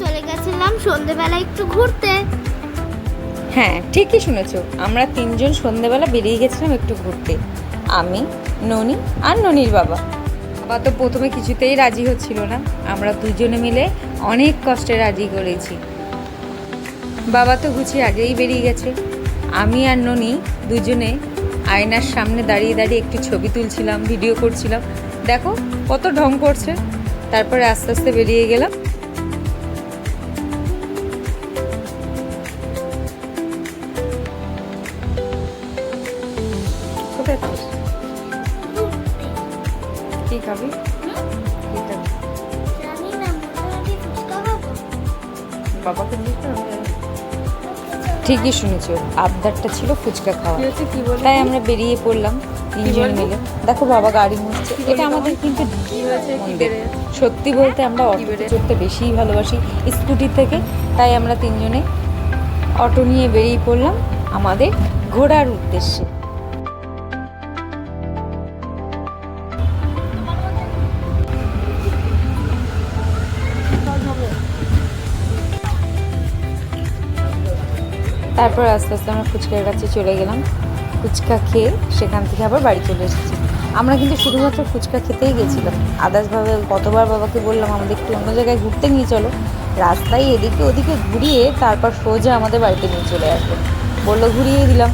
চলে গেছিলাম সন্ধ্যেবেলা একটু ঘুরতে। হ্যাঁ, ঠিকই শুনেছো, আমরা তিনজন সন্ধেবেলা বেরিয়ে গেছিলাম একটু ঘুরতে। আমি, ননি আর ননির বাবা। বাবা তো প্রথমে কিছুতেই রাজি হচ্ছিল না, আমরা দুজনে মিলে অনেক কষ্টে রাজি করেছি। বাবা তো গুছিয়ে আগেই বেরিয়ে গেছে। আমি আর ননি দুজনে আয়নার সামনে দাঁড়িয়ে দাঁড়িয়ে একটু ছবি তুলছিলাম, ভিডিও করছিলাম। দেখো কত ঢং করছে। তারপরে আস্তে আস্তে বেরিয়ে গেলাম। কোথায় যাচ্ছিস? কি খাবি? কি খাবি? জানি না, মোটামুটি ফুচকা খাবো। বাবাকে দিতে হবে। ঠিকই শুনেছো, আবদারটা ছিল ফুচকা খাওয়া। তাই আমরা বেরিয়ে পড়লাম তিনজন মিলে। দেখো বাবা গাড়ি মুছছে, এটা আমাদের কিন্তু মন্দির। সত্যি বলতে আমরা অটোতে চড়তে বেশিই ভালোবাসি স্কুটি থেকে। তাই আমরা তিনজনে অটো নিয়ে বেরিয়ে পড়লাম আমাদের ঘোরার উদ্দেশ্যে। তারপর আস্তে আস্তে আমরা ফুচকার কাছে চলে গেলাম। ফুচকা খেয়ে সেখান থেকে আবার বাড়ি চলে এসেছি। আমরা কিন্তু শুধুমাত্র ফুচকা খেতেই গেছিলাম, আদার্সভাবে কতবার বাবাকে বললাম আমাদের একটু অন্য জায়গায় ঘুরতে নিয়ে চলো। রাস্তায় এদিকে ওদিকে ঘুরিয়ে তারপর সোজা আমাদের বাড়িতে নিয়ে চলে আসলো। বললো ঘুরিয়ে দিলাম।